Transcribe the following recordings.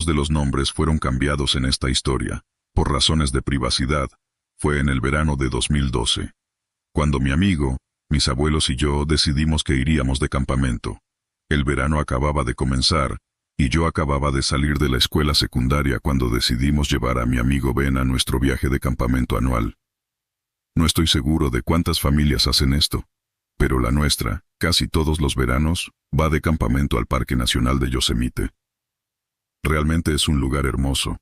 de los nombres fueron cambiados en esta historia, por razones de privacidad. Fue en el verano de 2012, cuando mi amigo, mis abuelos y yo decidimos que iríamos de campamento. El verano acababa de comenzar, y yo acababa de salir de la escuela secundaria cuando decidimos llevar a mi amigo Ben a nuestro viaje de campamento anual. No estoy seguro de cuántas familias hacen esto, pero la nuestra, casi todos los veranos, va de campamento al Parque Nacional de Yosemite. Realmente es un lugar hermoso,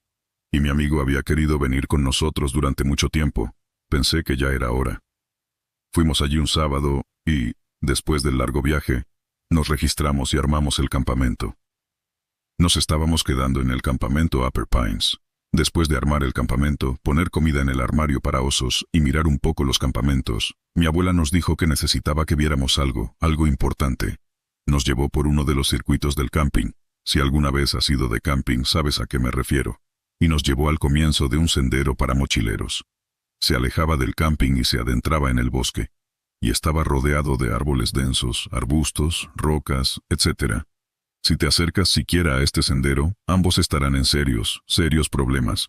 y mi amigo había querido venir con nosotros durante mucho tiempo. Pensé que ya era hora. Fuimos allí un sábado y, después del largo viaje, nos registramos y armamos el campamento. Nos estábamos quedando en el campamento Upper Pines. Después de armar el campamento, poner comida en el armario para osos y mirar un poco los campamentos, mi abuela nos dijo que necesitaba que viéramos algo importante. Nos llevó por uno de los circuitos del camping. Si alguna vez has ido de camping, sabes a qué me refiero. Y nos llevó al comienzo de un sendero para mochileros. Se alejaba del camping y se adentraba en el bosque. Y estaba rodeado de árboles densos, arbustos, rocas, etc. Si te acercas siquiera a este sendero, ambos estarán en serios problemas.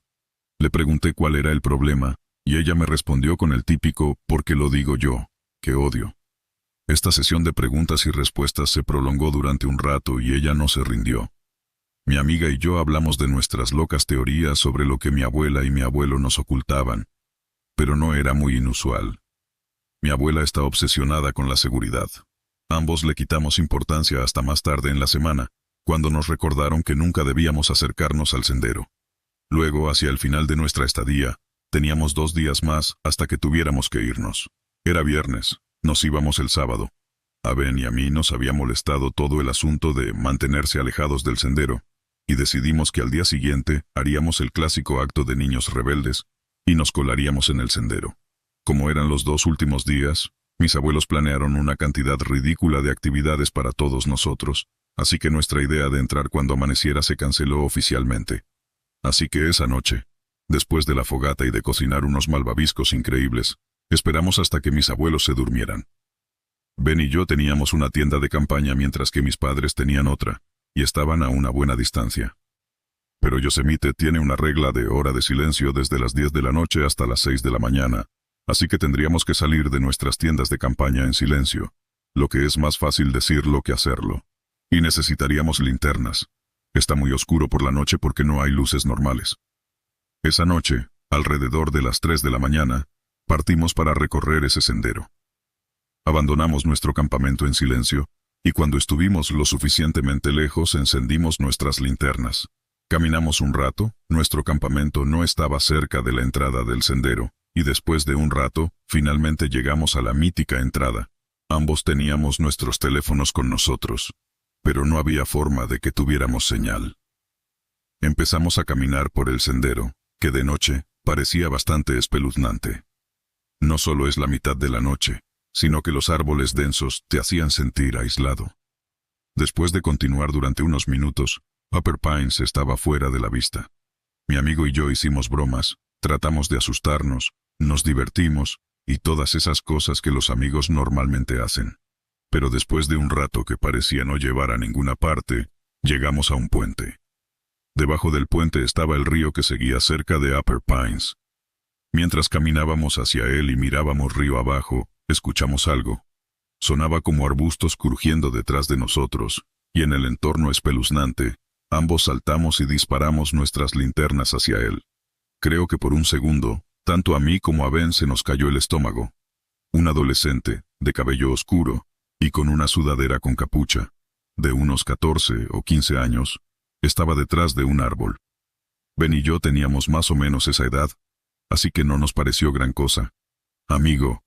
Le pregunté cuál era el problema, y ella me respondió con el típico «¿por qué lo digo yo?», que odio. Esta sesión de preguntas y respuestas se prolongó durante un rato y ella no se rindió. Mi amiga y yo hablamos de nuestras locas teorías sobre lo que mi abuela y mi abuelo nos ocultaban, pero no era muy inusual. Mi abuela está obsesionada con la seguridad. Ambos le quitamos importancia hasta más tarde en la semana, cuando nos recordaron que nunca debíamos acercarnos al sendero. Luego, hacia el final de nuestra estadía, teníamos 2 días más hasta que tuviéramos que irnos. Era viernes, nos íbamos el sábado. A Ben y a mí nos había molestado todo el asunto de mantenerse alejados del sendero, y decidimos que al día siguiente haríamos el clásico acto de niños rebeldes, y nos colaríamos en el sendero. Como eran los 2 últimos días, mis abuelos planearon una cantidad ridícula de actividades para todos nosotros, así que nuestra idea de entrar cuando amaneciera se canceló oficialmente. Así que esa noche, después de la fogata y de cocinar unos malvaviscos increíbles, esperamos hasta que mis abuelos se durmieran. Ben y yo teníamos una tienda de campaña mientras que mis padres tenían otra, y estaban a una buena distancia. Pero Yosemite tiene una regla de hora de silencio desde las 10 de la noche hasta las 6 de la mañana, así que tendríamos que salir de nuestras tiendas de campaña en silencio, lo que es más fácil decirlo que hacerlo. Y necesitaríamos linternas. Está muy oscuro por la noche porque no hay luces normales. Esa noche, alrededor de las 3 de la mañana, partimos para recorrer ese sendero. Abandonamos nuestro campamento en silencio, y cuando estuvimos lo suficientemente lejos encendimos nuestras linternas. Caminamos un rato, nuestro campamento no estaba cerca de la entrada del sendero, y después de un rato, finalmente llegamos a la mítica entrada. Ambos teníamos nuestros teléfonos con nosotros, pero no había forma de que tuviéramos señal. Empezamos a caminar por el sendero, que de noche parecía bastante espeluznante. No solo es la mitad de la noche, sino que los árboles densos te hacían sentir aislado. Después de continuar durante unos minutos, Upper Pines estaba fuera de la vista. Mi amigo y yo hicimos bromas, tratamos de asustarnos, nos divertimos, y todas esas cosas que los amigos normalmente hacen. Pero después de un rato que parecía no llevar a ninguna parte, llegamos a un puente. Debajo del puente estaba el río que seguía cerca de Upper Pines. Mientras caminábamos hacia él y mirábamos río abajo, escuchamos algo. Sonaba como arbustos crujiendo detrás de nosotros, y en el entorno espeluznante, ambos saltamos y disparamos nuestras linternas hacia él. Creo que por un segundo, tanto a mí como a Ben se nos cayó el estómago. Un adolescente, de cabello oscuro, y con una sudadera con capucha, de unos 14 o 15 años, estaba detrás de un árbol. Ben y yo teníamos más o menos esa edad, así que no nos pareció gran cosa. «Amigo,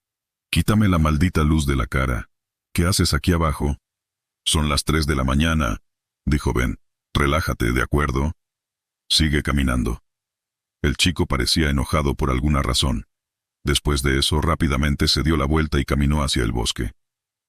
quítame la maldita luz de la cara. ¿Qué haces aquí abajo?» «Son las 3 de la mañana», dijo Ben. «Relájate, ¿de acuerdo?» «Sigue caminando». El chico parecía enojado por alguna razón. Después de eso, rápidamente se dio la vuelta y caminó hacia el bosque.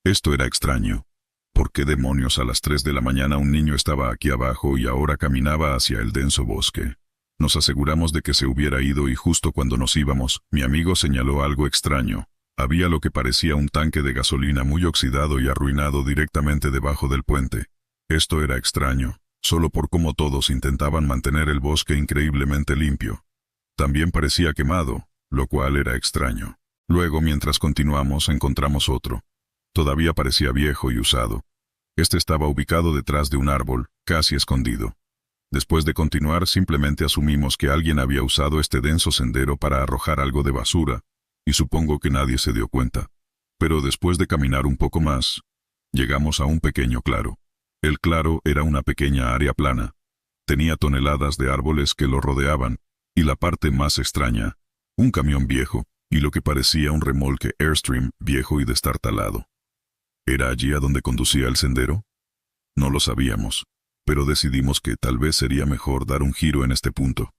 Esto era extraño. ¿Por qué demonios a las 3 de la mañana un niño estaba aquí abajo y ahora caminaba hacia el denso bosque? Nos aseguramos de que se hubiera ido y justo cuando nos íbamos, mi amigo señaló algo extraño. Había lo que parecía un tanque de gasolina muy oxidado y arruinado directamente debajo del puente. Esto era extraño. solo por cómo todos intentaban mantener el bosque increíblemente limpio. También parecía quemado, lo cual era extraño. Luego, mientras continuamos, encontramos otro. Todavía parecía viejo y usado. Este estaba ubicado detrás de un árbol, casi escondido. Después de continuar, simplemente asumimos que alguien había usado este denso sendero para arrojar algo de basura, y supongo que nadie se dio cuenta. Pero después de caminar un poco más, llegamos a un pequeño claro. El claro era una pequeña área plana. Tenía toneladas de árboles que lo rodeaban, y la parte más extraña, un camión viejo, y lo que parecía un remolque Airstream viejo y destartalado. ¿Era allí a donde conducía el sendero? No lo sabíamos, pero decidimos que tal vez sería mejor dar un giro en este punto.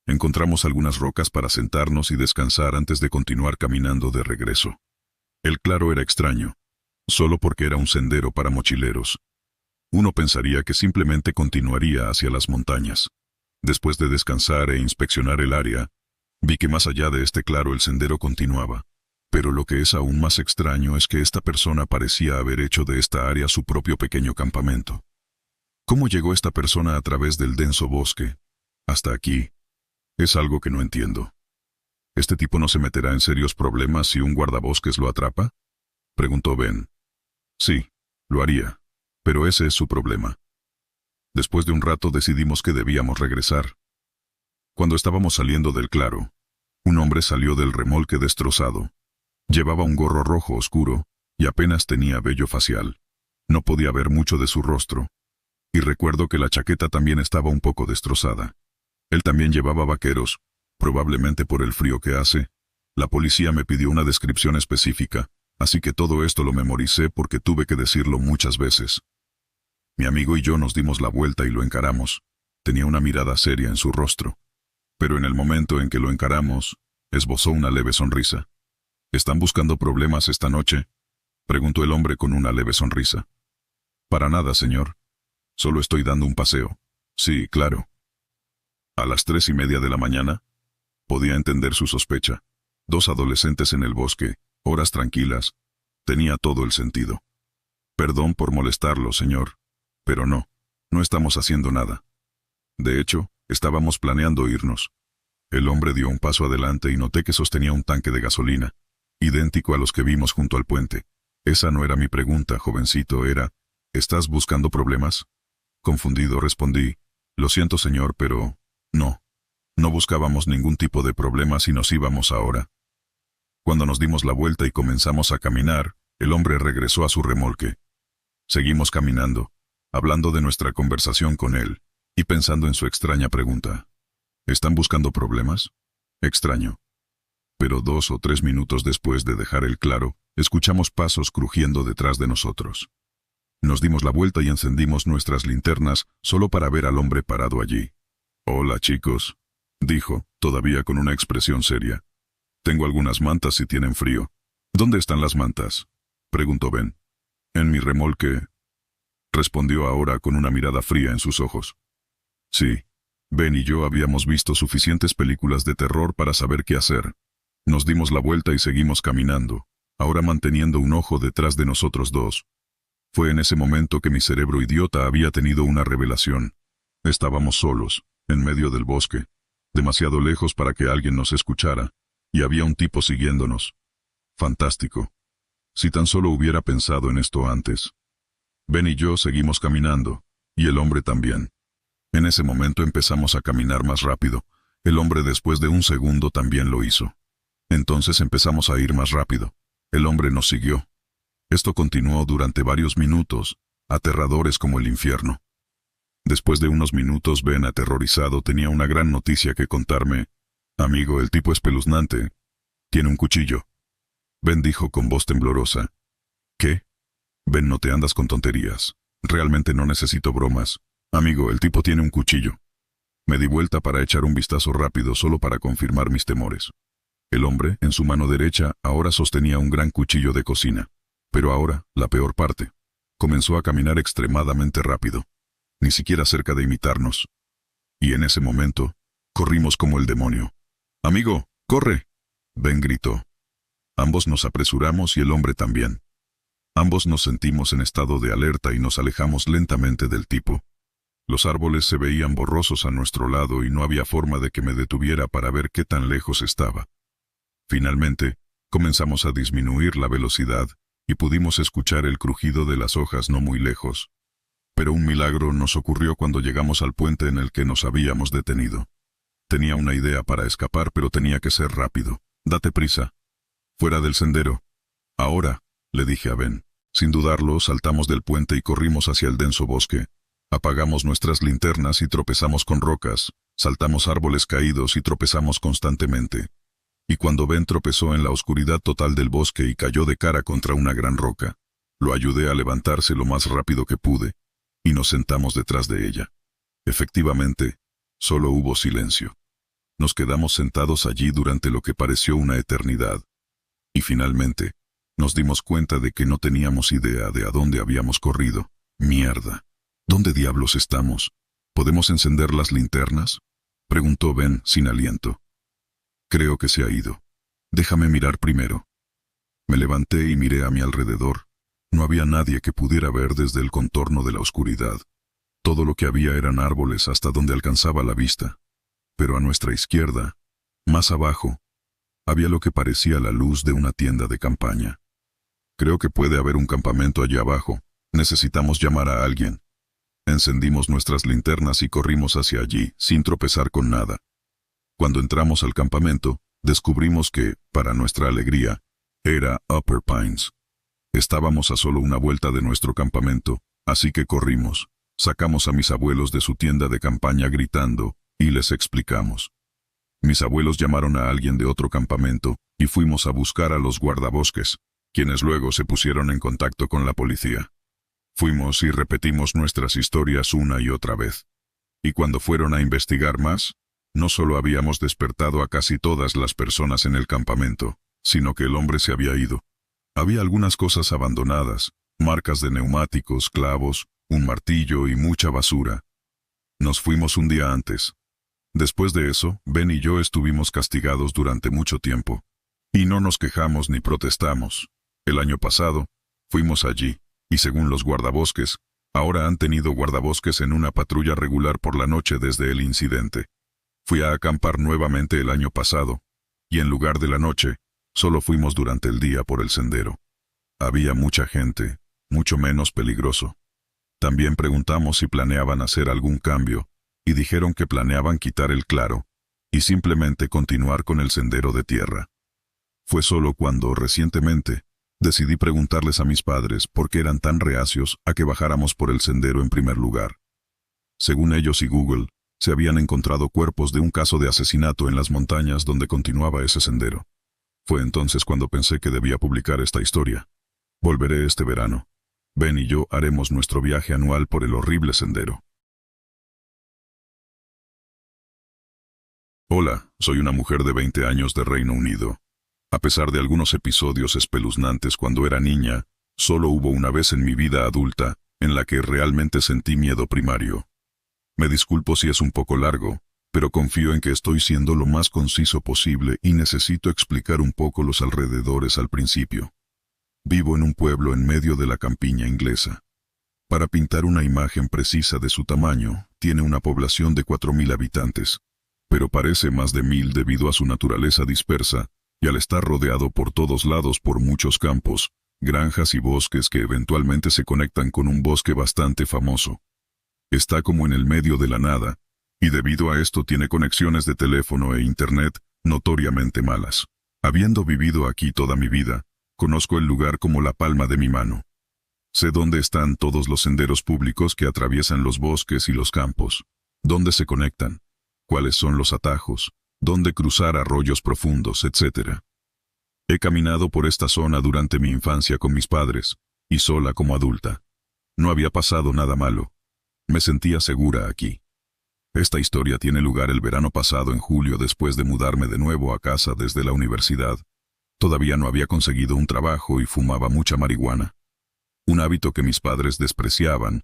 Encontramos algunas rocas para sentarnos y descansar antes de continuar caminando de regreso. El claro era extraño, solo porque era un sendero para mochileros. Uno pensaría que simplemente continuaría hacia las montañas. Después de descansar e inspeccionar el área, vi que más allá de este claro el sendero continuaba. Pero lo que es aún más extraño es que esta persona parecía haber hecho de esta área su propio pequeño campamento. ¿Cómo llegó esta persona a través del denso bosque hasta aquí? Es algo que no entiendo. ¿Este tipo no se meterá en serios problemas si un guardabosques lo atrapa?, preguntó Ben. Sí, lo haría, pero ese es su problema. Después de un rato decidimos que debíamos regresar. Cuando estábamos saliendo del claro, un hombre salió del remolque destrozado. Llevaba un gorro rojo oscuro y apenas tenía vello facial. No podía ver mucho de su rostro. Y recuerdo que la chaqueta también estaba un poco destrozada. Él también llevaba vaqueros, probablemente por el frío que hace. La policía me pidió una descripción específica, así que todo esto lo memoricé porque tuve que decirlo muchas veces. Mi amigo y yo nos dimos la vuelta y lo encaramos. Tenía una mirada seria en su rostro. Pero en el momento en que lo encaramos, esbozó una leve sonrisa. ¿Están buscando problemas esta noche?, preguntó el hombre con una leve sonrisa. Para nada, señor. Solo estoy dando un paseo. Sí, claro. A las 3:30 de la mañana, podía entender su sospecha. 2 adolescentes en el bosque, horas tranquilas. Tenía todo el sentido. Perdón por molestarlo, señor. Pero no estamos haciendo nada. De hecho, estábamos planeando irnos. El hombre dio un paso adelante y noté que sostenía un tanque de gasolina, idéntico a los que vimos junto al puente. Esa no era mi pregunta, jovencito, era, ¿estás buscando problemas? Confundido respondí, lo siento, señor, pero no buscábamos ningún tipo de problemas y nos íbamos ahora. Cuando nos dimos la vuelta y comenzamos a caminar, el hombre regresó a su remolque. Seguimos caminando, hablando de nuestra conversación con él, y pensando en su extraña pregunta. ¿Están buscando problemas? Extraño. Pero 2 o 3 minutos después de dejar el claro, escuchamos pasos crujiendo detrás de nosotros. Nos dimos la vuelta y encendimos nuestras linternas solo para ver al hombre parado allí. Hola, chicos, dijo, todavía con una expresión seria. Tengo algunas mantas si tienen frío. ¿Dónde están las mantas?, preguntó Ben. En mi remolque, respondió ahora con una mirada fría en sus ojos. Sí, Ben y yo habíamos visto suficientes películas de terror para saber qué hacer. Nos dimos la vuelta y seguimos caminando, ahora manteniendo un ojo detrás de nosotros dos. Fue en ese momento que mi cerebro idiota había tenido una revelación. Estábamos solos, en medio del bosque, demasiado lejos para que alguien nos escuchara, y había un tipo siguiéndonos. Fantástico. Si tan solo hubiera pensado en esto antes. Ben y yo seguimos caminando, y el hombre también. En ese momento empezamos a caminar más rápido. El hombre después de un segundo también lo hizo. Entonces empezamos a ir más rápido. El hombre nos siguió. Esto continuó durante varios minutos, aterradores como el infierno. Después de unos minutos, Ben, aterrorizado, tenía una gran noticia que contarme. Amigo, el tipo espeluznante. Tiene un cuchillo. Ben dijo con voz temblorosa. ¿Qué? Ben, no te andas con tonterías. Realmente no necesito bromas. Amigo, el tipo tiene un cuchillo. Me di vuelta para echar un vistazo rápido solo para confirmar mis temores. El hombre, en su mano derecha, ahora sostenía un gran cuchillo de cocina. Pero ahora, la peor parte. Comenzó a caminar extremadamente rápido. Ni siquiera cerca de imitarnos. Y en ese momento, corrimos como el demonio. ¡Amigo, corre!, Ben gritó. Ambos nos apresuramos y el hombre también. Ambos nos sentimos en estado de alerta y nos alejamos lentamente del tipo. Los árboles se veían borrosos a nuestro lado y no había forma de que me detuviera para ver qué tan lejos estaba. Finalmente, comenzamos a disminuir la velocidad y pudimos escuchar el crujido de las hojas no muy lejos. Pero un milagro nos ocurrió cuando llegamos al puente en el que nos habíamos detenido. Tenía una idea para escapar, pero tenía que ser rápido. «Date prisa. Fuera del sendero». «Ahora», le dije a Ben. Sin dudarlo, saltamos del puente y corrimos hacia el denso bosque. Apagamos nuestras linternas y tropezamos con rocas, saltamos árboles caídos y tropezamos constantemente. Y cuando Ben tropezó en la oscuridad total del bosque y cayó de cara contra una gran roca, lo ayudé a levantarse lo más rápido que pude, y nos sentamos detrás de ella. Efectivamente, solo hubo silencio. Nos quedamos sentados allí durante lo que pareció una eternidad. Y finalmente, nos dimos cuenta de que no teníamos idea de a dónde habíamos corrido. «Mierda. ¿Dónde diablos estamos? ¿Podemos encender las linternas?», preguntó Ben sin aliento. «Creo que se ha ido. Déjame mirar primero». Me levanté y miré a mi alrededor. No había nadie que pudiera ver desde el contorno de la oscuridad. Todo lo que había eran árboles hasta donde alcanzaba la vista. Pero a nuestra izquierda, más abajo, había lo que parecía la luz de una tienda de campaña. «Creo que puede haber un campamento allá abajo. Necesitamos llamar a alguien». Encendimos nuestras linternas y corrimos hacia allí, sin tropezar con nada. Cuando entramos al campamento, descubrimos que, para nuestra alegría, era Upper Pines. Estábamos a solo una vuelta de nuestro campamento, así que corrimos, sacamos a mis abuelos de su tienda de campaña gritando, y les explicamos. Mis abuelos llamaron a alguien de otro campamento, y fuimos a buscar a los guardabosques, quienes luego se pusieron en contacto con la policía. Fuimos y repetimos nuestras historias una y otra vez. Y cuando fueron a investigar más, no solo habíamos despertado a casi todas las personas en el campamento, sino que el hombre se había ido. Había algunas cosas abandonadas, marcas de neumáticos, clavos, un martillo y mucha basura. Nos fuimos un día antes. Después de eso, Ben y yo estuvimos castigados durante mucho tiempo. Y no nos quejamos ni protestamos. El año pasado, fuimos allí. Y según los guardabosques, ahora han tenido guardabosques en una patrulla regular por la noche desde el incidente. Fui a acampar nuevamente el año pasado, y en lugar de la noche, solo fuimos durante el día por el sendero. Había mucha gente, mucho menos peligroso. También preguntamos si planeaban hacer algún cambio, y dijeron que planeaban quitar el claro, y simplemente continuar con el sendero de tierra. Fue solo cuando, recientemente, decidí preguntarles a mis padres por qué eran tan reacios a que bajáramos por el sendero en primer lugar. Según ellos y Google, se habían encontrado cuerpos de un caso de asesinato en las montañas donde continuaba ese sendero. Fue entonces cuando pensé que debía publicar esta historia. Volveré este verano. Ben y yo haremos nuestro viaje anual por el horrible sendero. Hola, soy una mujer de 20 años de Reino Unido. A pesar de algunos episodios espeluznantes cuando era niña, solo hubo una vez en mi vida adulta en la que realmente sentí miedo primario. Me disculpo si es un poco largo, pero confío en que estoy siendo lo más conciso posible y necesito explicar un poco los alrededores al principio. Vivo en un pueblo en medio de la campiña inglesa. Para pintar una imagen precisa de su tamaño, tiene una población de 4.000 habitantes, pero parece más de 1.000 debido a su naturaleza dispersa, y al estar rodeado por todos lados por muchos campos, granjas y bosques que eventualmente se conectan con un bosque bastante famoso. Está como en el medio de la nada, y debido a esto tiene conexiones de teléfono e internet notoriamente malas. Habiendo vivido aquí toda mi vida, conozco el lugar como la palma de mi mano. Sé dónde están todos los senderos públicos que atraviesan los bosques y los campos, dónde se conectan, cuáles son los atajos, dónde cruzar arroyos profundos, etc. He caminado por esta zona durante mi infancia con mis padres, y sola como adulta. No había pasado nada malo. Me sentía segura aquí. Esta historia tiene lugar el verano pasado en julio después de mudarme de nuevo a casa desde la universidad. Todavía no había conseguido un trabajo y fumaba mucha marihuana. Un hábito que mis padres despreciaban,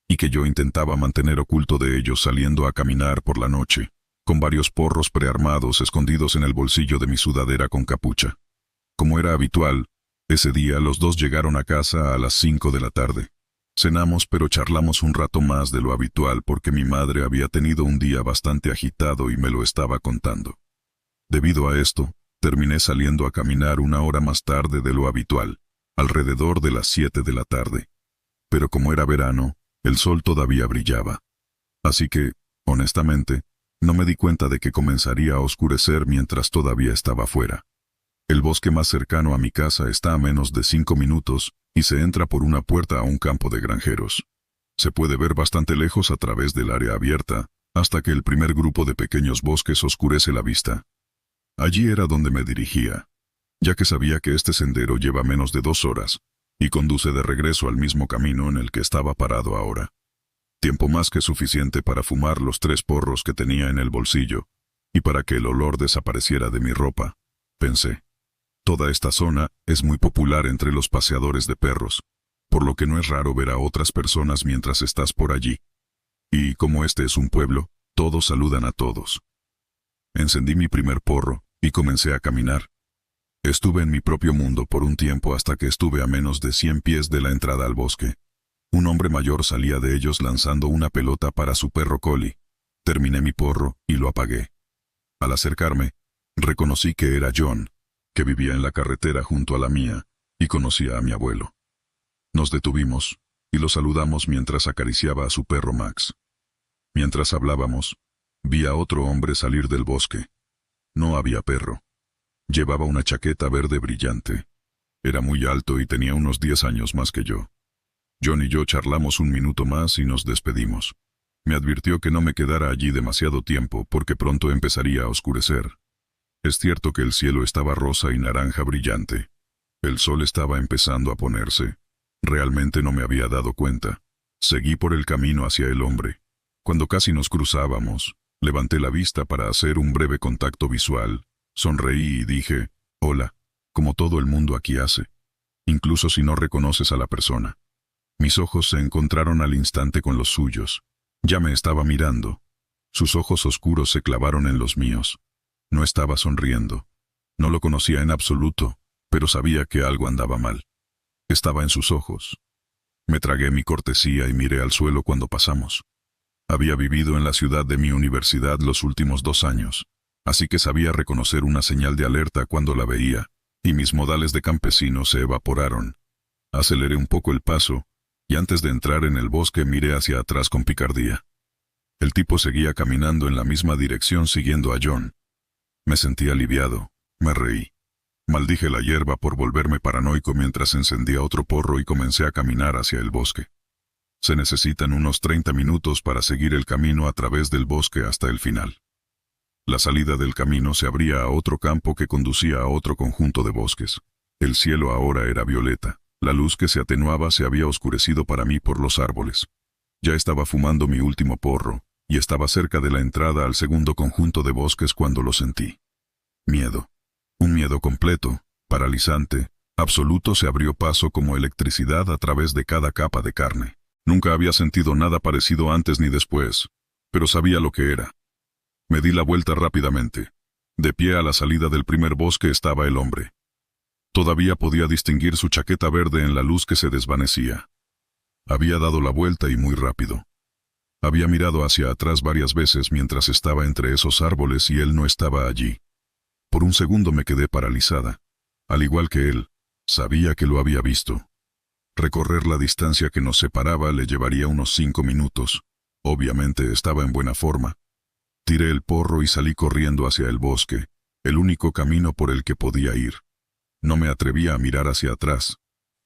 y que yo intentaba mantener oculto de ellos saliendo a caminar por la noche, con varios porros prearmados escondidos en el bolsillo de mi sudadera con capucha. Como era habitual, ese día los dos llegaron a casa a las 5 de la tarde. Cenamos, pero charlamos un rato más de lo habitual porque mi madre había tenido un día bastante agitado y me lo estaba contando. Debido a esto, terminé saliendo a caminar una hora más tarde de lo habitual, alrededor de las 7 de la tarde. Pero como era verano, el sol todavía brillaba. Así que, honestamente, no me di cuenta de que comenzaría a oscurecer mientras todavía estaba fuera. El bosque más cercano a mi casa está a menos de 5 minutos y se entra por una puerta a un campo de granjeros. Se puede ver bastante lejos a través del área abierta, hasta que el primer grupo de pequeños bosques oscurece la vista. Allí era donde me dirigía, ya que sabía que este sendero lleva menos de 2 horas y conduce de regreso al mismo camino en el que estaba parado ahora. Tiempo más que suficiente para fumar los 3 porros que tenía en el bolsillo y para que el olor desapareciera de mi ropa, pensé. Toda esta zona es muy popular entre los paseadores de perros, por lo que no es raro ver a otras personas mientras estás por allí. Y como este es un pueblo, todos saludan a todos. Encendí mi primer porro y comencé a caminar. Estuve en mi propio mundo por un tiempo hasta que estuve a menos de 100 pies de la entrada al bosque. Un hombre mayor salía de ellos lanzando una pelota para su perro Collie. Terminé mi porro y lo apagué. Al acercarme, reconocí que era John, que vivía en la carretera junto a la mía, y conocía a mi abuelo. Nos detuvimos, y lo saludamos mientras acariciaba a su perro Max. Mientras hablábamos, vi a otro hombre salir del bosque. No había perro. Llevaba una chaqueta verde brillante. Era muy alto y tenía unos 10 años más que yo. John y yo charlamos un minuto más y nos despedimos. Me advirtió que no me quedara allí demasiado tiempo porque pronto empezaría a oscurecer. Es cierto que el cielo estaba rosa y naranja brillante. El sol estaba empezando a ponerse. Realmente no me había dado cuenta. Seguí por el camino hacia el hombre. Cuando casi nos cruzábamos, levanté la vista para hacer un breve contacto visual. Sonreí y dije, hola, como todo el mundo aquí hace, incluso si no reconoces a la persona. Mis ojos se encontraron al instante con los suyos. Ya me estaba mirando. Sus ojos oscuros se clavaron en los míos. No estaba sonriendo. No lo conocía en absoluto, pero sabía que algo andaba mal. Estaba en sus ojos. Me tragué mi cortesía y miré al suelo cuando pasamos. Había vivido en la ciudad de mi universidad los últimos 2 años, así que sabía reconocer una señal de alerta cuando la veía, y mis modales de campesino se evaporaron. Aceleré un poco el paso, y antes de entrar en el bosque miré hacia atrás con picardía. El tipo seguía caminando en la misma dirección siguiendo a John. Me sentí aliviado, me reí. Maldije la hierba por volverme paranoico mientras encendía otro porro y comencé a caminar hacia el bosque. Se necesitan unos 30 minutos para seguir el camino a través del bosque hasta el final. La salida del camino se abría a otro campo que conducía a otro conjunto de bosques. El cielo ahora era violeta. La luz que se atenuaba se había oscurecido para mí por los árboles. Ya estaba fumando mi último porro, y estaba cerca de la entrada al segundo conjunto de bosques cuando lo sentí. Miedo. Un miedo completo, paralizante, absoluto se abrió paso como electricidad a través de cada capa de carne. Nunca había sentido nada parecido antes ni después, pero sabía lo que era. Me di la vuelta rápidamente. De pie a la salida del primer bosque estaba el hombre. Todavía podía distinguir su chaqueta verde en la luz que se desvanecía. Había dado la vuelta y muy rápido. Había mirado hacia atrás varias veces mientras estaba entre esos árboles y él no estaba allí. Por un segundo me quedé paralizada. Al igual que él, sabía que lo había visto. Recorrer la distancia que nos separaba le llevaría unos 5 minutos. Obviamente estaba en buena forma. Tiré el porro y salí corriendo hacia el bosque, el único camino por el que podía ir. No me atrevía a mirar hacia atrás.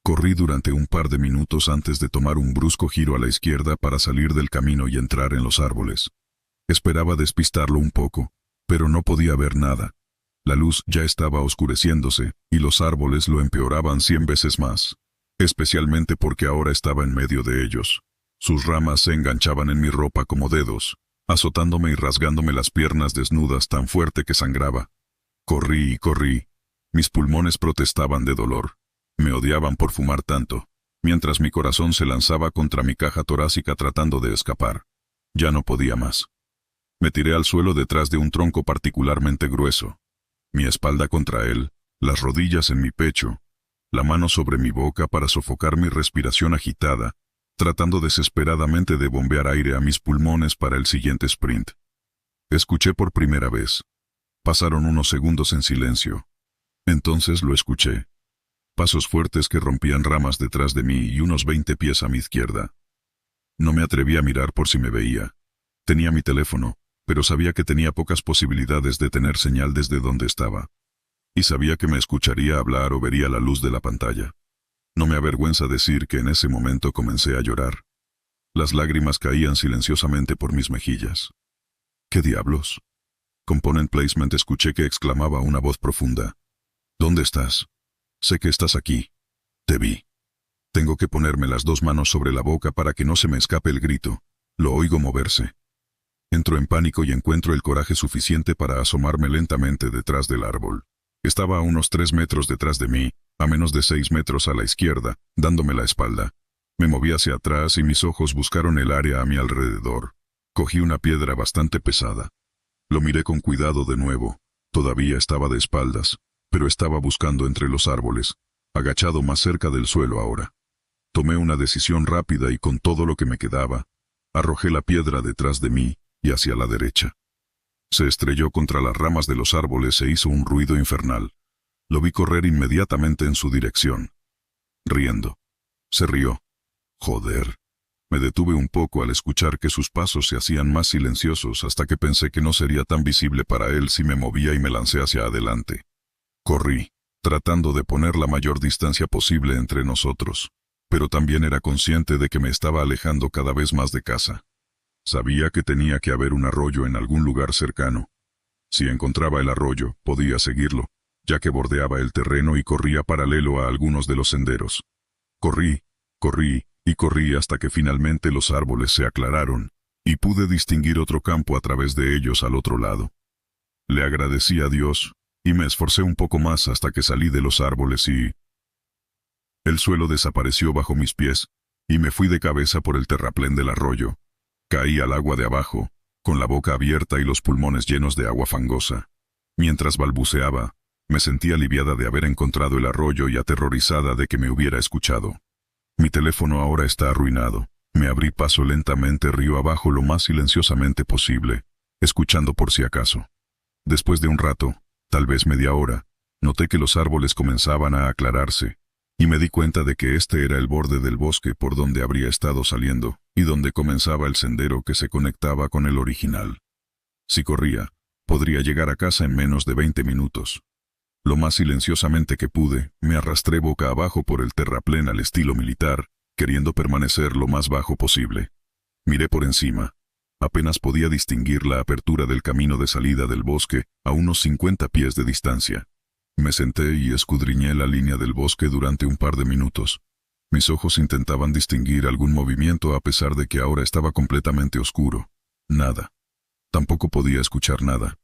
Corrí durante un par de minutos antes de tomar un brusco giro a la izquierda para salir del camino y entrar en los árboles. Esperaba despistarlo un poco, pero no podía ver nada. La luz ya estaba oscureciéndose, y los árboles lo empeoraban 100 veces más. Especialmente porque ahora estaba en medio de ellos. Sus ramas se enganchaban en mi ropa como dedos, azotándome y rasgándome las piernas desnudas tan fuerte que sangraba. Corrí y corrí. Mis pulmones protestaban de dolor. Me odiaban por fumar tanto, mientras mi corazón se lanzaba contra mi caja torácica tratando de escapar. Ya no podía más. Me tiré al suelo detrás de un tronco particularmente grueso. Mi espalda contra él, las rodillas en mi pecho, la mano sobre mi boca para sofocar mi respiración agitada, tratando desesperadamente de bombear aire a mis pulmones para el siguiente sprint. Escuché por primera vez. Pasaron unos segundos en silencio. Entonces lo escuché. Pasos fuertes que rompían ramas detrás de mí y unos 20 pies a mi izquierda. No me atreví a mirar por si me veía. Tenía mi teléfono, pero sabía que tenía pocas posibilidades de tener señal desde donde estaba. Y sabía que me escucharía hablar o vería la luz de la pantalla. No me avergüenza decir que en ese momento comencé a llorar. Las lágrimas caían silenciosamente por mis mejillas. ¿Qué diablos? Component Placement escuché que exclamaba una voz profunda. ¿Dónde estás? Sé que estás aquí. Te vi. Tengo que ponerme las dos manos sobre la boca para que no se me escape el grito. Lo oigo moverse. Entro en pánico y encuentro el coraje suficiente para asomarme lentamente detrás del árbol. Estaba a unos 3 metros detrás de mí, a menos de 6 metros a la izquierda, dándome la espalda. Me moví hacia atrás y mis ojos buscaron el área a mi alrededor. Cogí una piedra bastante pesada. Lo miré con cuidado de nuevo. Todavía estaba de espaldas, pero estaba buscando entre los árboles, agachado más cerca del suelo ahora. Tomé una decisión rápida y con todo lo que me quedaba, arrojé la piedra detrás de mí y hacia la derecha. Se estrelló contra las ramas de los árboles e hizo un ruido infernal. Lo vi correr inmediatamente en su dirección. Riendo. Se rió. Joder. Me detuve un poco al escuchar que sus pasos se hacían más silenciosos hasta que pensé que no sería tan visible para él si me movía y me lancé hacia adelante. Corrí, tratando de poner la mayor distancia posible entre nosotros, pero también era consciente de que me estaba alejando cada vez más de casa. Sabía que tenía que haber un arroyo en algún lugar cercano. Si encontraba el arroyo, podía seguirlo, ya que bordeaba el terreno y corría paralelo a algunos de los senderos. Corrí, corrí y corrí hasta que finalmente los árboles se aclararon, y pude distinguir otro campo a través de ellos al otro lado. Le agradecí a Dios, y me esforcé un poco más hasta que salí de los árboles y... El suelo desapareció bajo mis pies, y me fui de cabeza por el terraplén del arroyo. Caí al agua de abajo, con la boca abierta y los pulmones llenos de agua fangosa. Mientras balbuceaba, me sentí aliviada de haber encontrado el arroyo y aterrorizada de que me hubiera escuchado. Mi teléfono ahora está arruinado. Me abrí paso lentamente río abajo lo más silenciosamente posible, escuchando por si acaso. Después de un rato, tal vez media hora, noté que los árboles comenzaban a aclararse, y me di cuenta de que este era el borde del bosque por donde habría estado saliendo, y donde comenzaba el sendero que se conectaba con el original. Si corría, podría llegar a casa en menos de 20 minutos. Lo más silenciosamente que pude, me arrastré boca abajo por el terraplén al estilo militar, queriendo permanecer lo más bajo posible. Miré por encima. Apenas podía distinguir la apertura del camino de salida del bosque a unos 50 pies de distancia. Me senté y escudriñé la línea del bosque durante un par de minutos. Mis ojos intentaban distinguir algún movimiento a pesar de que ahora estaba completamente oscuro. Nada. Tampoco podía escuchar nada.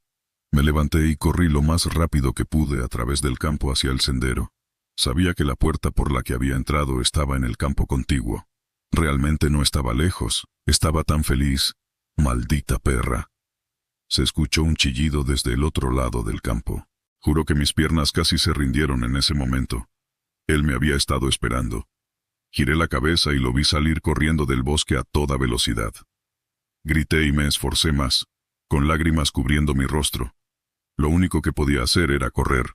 Me levanté y corrí lo más rápido que pude a través del campo hacia el sendero. Sabía que la puerta por la que había entrado estaba en el campo contiguo. Realmente no estaba lejos. Estaba tan feliz. Maldita perra. Se escuchó un chillido desde el otro lado del campo. Juro que mis piernas casi se rindieron en ese momento. Él me había estado esperando. Giré la cabeza y lo vi salir corriendo del bosque a toda velocidad. Grité y me esforcé más, con lágrimas cubriendo mi rostro. Lo único que podía hacer era correr.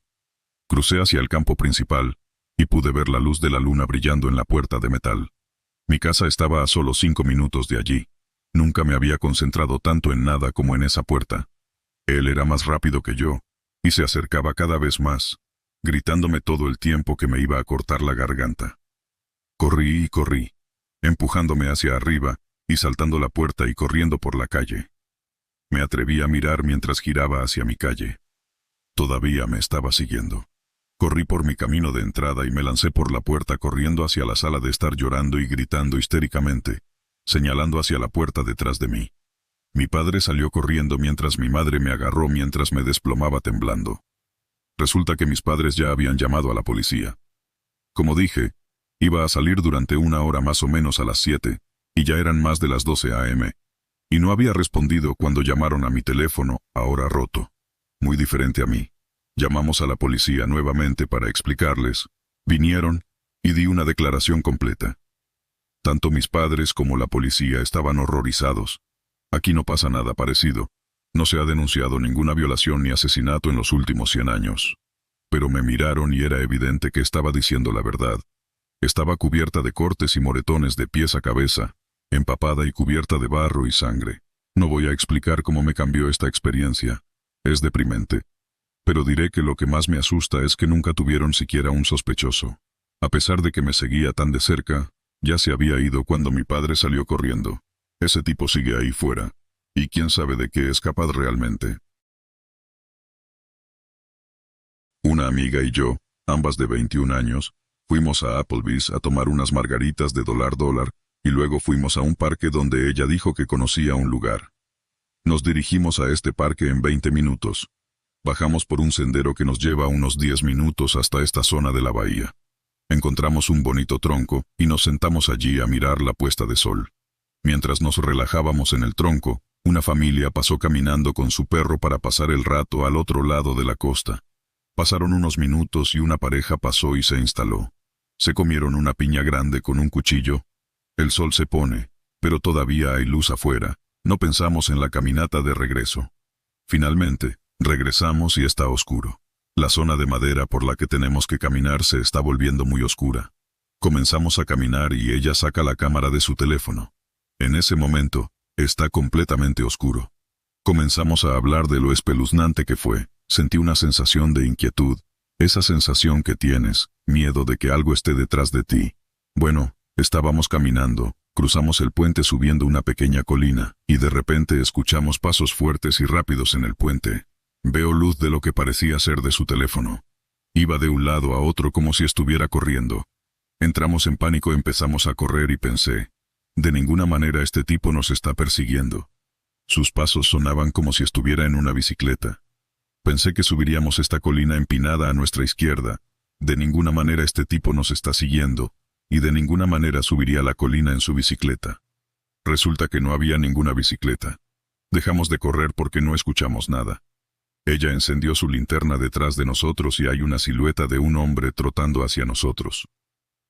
Crucé hacia el campo principal, y pude ver la luz de la luna brillando en la puerta de metal. Mi casa estaba a solo 5 minutos de allí. Nunca me había concentrado tanto en nada como en esa puerta. Él era más rápido que yo, y se acercaba cada vez más, gritándome todo el tiempo que me iba a cortar la garganta. Corrí y corrí, empujándome hacia arriba, y saltando la puerta y corriendo por la calle. Me atreví a mirar mientras giraba hacia mi calle. Todavía me estaba siguiendo. Corrí por mi camino de entrada y me lancé por la puerta corriendo hacia la sala de estar llorando y gritando histéricamente, señalando hacia la puerta detrás de mí. Mi padre salió corriendo mientras mi madre me agarró mientras me desplomaba temblando. Resulta que mis padres ya habían llamado a la policía. Como dije, iba a salir durante una hora más o menos a las 7, y ya eran más de las 12 a.m., y no había respondido cuando llamaron a mi teléfono, ahora roto. Muy diferente a mí. Llamamos a la policía nuevamente para explicarles. Vinieron, y di una declaración completa. Tanto mis padres como la policía estaban horrorizados. Aquí no pasa nada parecido. No se ha denunciado ninguna violación ni asesinato en los últimos 100 años. Pero me miraron y era evidente que estaba diciendo la verdad. Estaba cubierta de cortes y moretones de pies a cabeza, empapada y cubierta de barro y sangre. No voy a explicar cómo me cambió esta experiencia. Es deprimente. Pero diré que lo que más me asusta es que nunca tuvieron siquiera un sospechoso. A pesar de que me seguía tan de cerca, ya se había ido cuando mi padre salió corriendo. Ese tipo sigue ahí fuera. Y quién sabe de qué es capaz realmente. Una amiga y yo, ambas de 21 años, fuimos a Applebee's a tomar unas margaritas de $, y luego fuimos a un parque donde ella dijo que conocía un lugar. Nos dirigimos a este parque en 20 minutos. Bajamos por un sendero que nos lleva unos 10 minutos hasta esta zona de la bahía. Encontramos un bonito tronco y nos sentamos allí a mirar la puesta de sol. Mientras nos relajábamos en el tronco, una familia pasó caminando con su perro para pasar el rato al otro lado de la costa. Pasaron unos minutos y una pareja pasó y se instaló. Se comieron una piña grande con un cuchillo. El sol se pone, pero todavía hay luz afuera. No pensamos en la caminata de regreso. Finalmente, regresamos y está oscuro. La zona de madera por la que tenemos que caminar se está volviendo muy oscura. Comenzamos a caminar y ella saca la cámara de su teléfono. En ese momento, está completamente oscuro. Comenzamos a hablar de lo espeluznante que fue. Sentí una sensación de inquietud. Esa sensación que tienes, miedo de que algo esté detrás de ti. Bueno, estábamos caminando, cruzamos el puente subiendo una pequeña colina, y de repente escuchamos pasos fuertes y rápidos en el puente. Veo luz de lo que parecía ser de su teléfono. Iba de un lado a otro como si estuviera corriendo. Entramos en pánico, empezamos a correr y pensé, de ninguna manera este tipo nos está persiguiendo. Sus pasos sonaban como si estuviera en una bicicleta. Pensé que subiríamos esta colina empinada a nuestra izquierda. De ninguna manera este tipo nos está siguiendo, y de ninguna manera subiría la colina en su bicicleta. Resulta que no había ninguna bicicleta. Dejamos de correr porque no escuchamos nada. Ella encendió su linterna detrás de nosotros y hay una silueta de un hombre trotando hacia nosotros.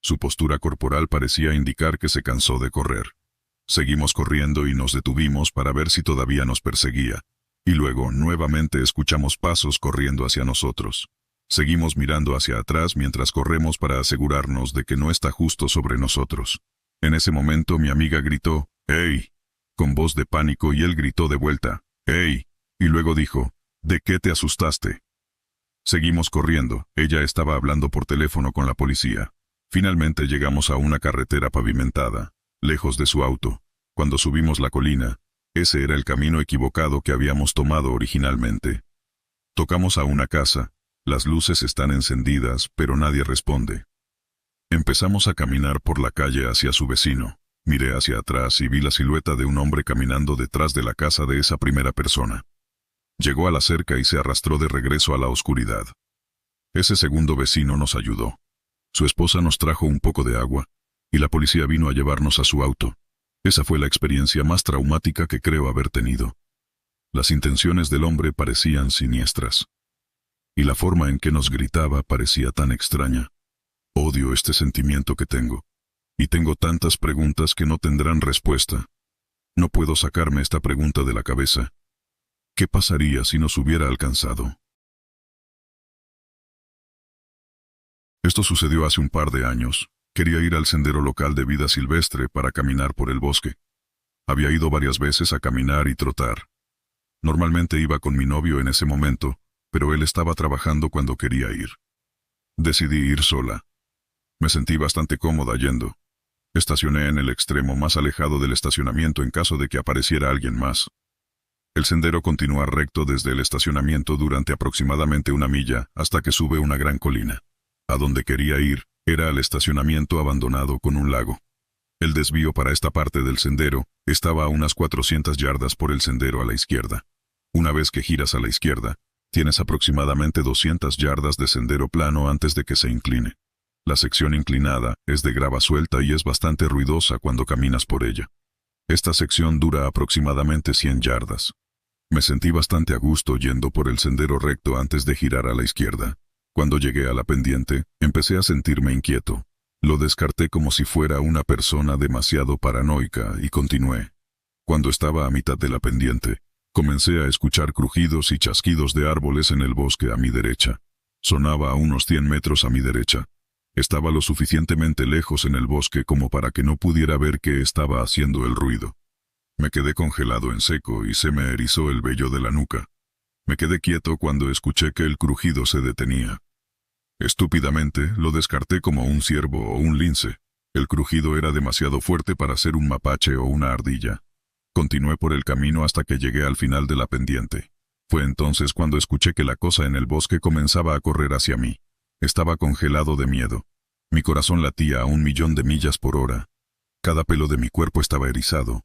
Su postura corporal parecía indicar que se cansó de correr. Seguimos corriendo y nos detuvimos para ver si todavía nos perseguía. Y luego, nuevamente escuchamos pasos corriendo hacia nosotros. Seguimos mirando hacia atrás mientras corremos para asegurarnos de que no está justo sobre nosotros. En ese momento mi amiga gritó, «¡Hey!», con voz de pánico y él gritó de vuelta, «¡Hey!», y luego dijo, «¿De qué te asustaste?». Seguimos corriendo, ella estaba hablando por teléfono con la policía. Finalmente llegamos a una carretera pavimentada, lejos de su auto. Cuando subimos la colina, ese era el camino equivocado que habíamos tomado originalmente. Tocamos a una casa, las luces están encendidas, pero nadie responde. Empezamos a caminar por la calle hacia su vecino. Miré hacia atrás y vi la silueta de un hombre caminando detrás de la casa de esa primera persona. Llegó a la cerca y se arrastró de regreso a la oscuridad. Ese segundo vecino nos ayudó. Su esposa nos trajo un poco de agua, y la policía vino a llevarnos a su auto. Esa fue la experiencia más traumática que creo haber tenido. Las intenciones del hombre parecían siniestras. Y la forma en que nos gritaba parecía tan extraña. Odio este sentimiento que tengo. Y tengo tantas preguntas que no tendrán respuesta. No puedo sacarme esta pregunta de la cabeza. ¿Qué pasaría si nos hubiera alcanzado? Esto sucedió hace un par de años. Quería ir al sendero local de vida silvestre para caminar por el bosque. Había ido varias veces a caminar y trotar. Normalmente iba con mi novio en ese momento, pero él estaba trabajando cuando quería ir. Decidí ir sola. Me sentí bastante cómoda yendo. Estacioné en el extremo más alejado del estacionamiento en caso de que apareciera alguien más. El sendero continúa recto desde el estacionamiento durante aproximadamente 1 milla hasta que sube una gran colina. A donde quería ir era al estacionamiento abandonado con un lago. El desvío para esta parte del sendero estaba a unas 400 yardas por el sendero a la izquierda. Una vez que giras a la izquierda, tienes aproximadamente 200 yardas de sendero plano antes de que se incline. La sección inclinada es de grava suelta y es bastante ruidosa cuando caminas por ella. Esta sección dura aproximadamente 100 yardas. Me sentí bastante a gusto yendo por el sendero recto antes de girar a la izquierda. Cuando llegué a la pendiente, empecé a sentirme inquieto. Lo descarté como si fuera una persona demasiado paranoica y continué. Cuando estaba a mitad de la pendiente, comencé a escuchar crujidos y chasquidos de árboles en el bosque a mi derecha. Sonaba a unos 100 metros a mi derecha. Estaba lo suficientemente lejos en el bosque como para que no pudiera ver qué estaba haciendo el ruido. Me quedé congelado en seco y se me erizó el vello de la nuca. Me quedé quieto cuando escuché que el crujido se detenía. Estúpidamente, lo descarté como un ciervo o un lince. El crujido era demasiado fuerte para ser un mapache o una ardilla. Continué por el camino hasta que llegué al final de la pendiente. Fue entonces cuando escuché que la cosa en el bosque comenzaba a correr hacia mí. Estaba congelado de miedo. Mi corazón latía a 1.000.000 de millas por hora. Cada pelo de mi cuerpo estaba erizado.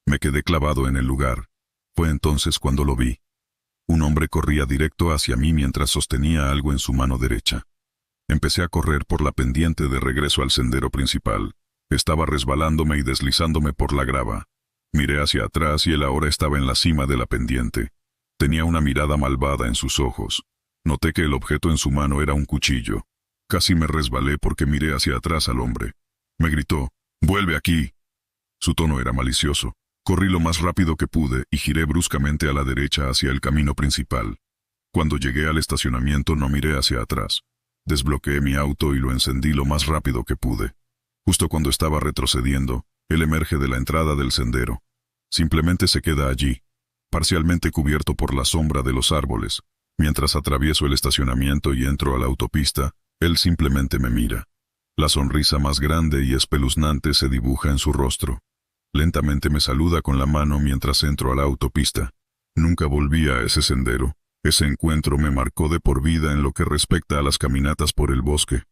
Me quedé clavado en el lugar. Fue entonces cuando lo vi. Un hombre corría directo hacia mí mientras sostenía algo en su mano derecha. Empecé a correr por la pendiente de regreso al sendero principal. Estaba resbalándome y deslizándome por la grava. Miré hacia atrás y él ahora estaba en la cima de la pendiente. Tenía una mirada malvada en sus ojos. Noté que el objeto en su mano era un cuchillo. Casi me resbalé porque miré hacia atrás al hombre. Me gritó, «¡Vuelve aquí!». Su tono era malicioso. Corrí lo más rápido que pude y giré bruscamente a la derecha hacia el camino principal. Cuando llegué al estacionamiento no miré hacia atrás. Desbloqueé mi auto y lo encendí lo más rápido que pude. Justo cuando estaba retrocediendo, él emerge de la entrada del sendero. Simplemente se queda allí, parcialmente cubierto por la sombra de los árboles. Mientras atravieso el estacionamiento y entro a la autopista, él simplemente me mira. La sonrisa más grande y espeluznante se dibuja en su rostro. Lentamente me saluda con la mano mientras entro a la autopista. Nunca volví a ese sendero. Ese encuentro me marcó de por vida en lo que respecta a las caminatas por el bosque.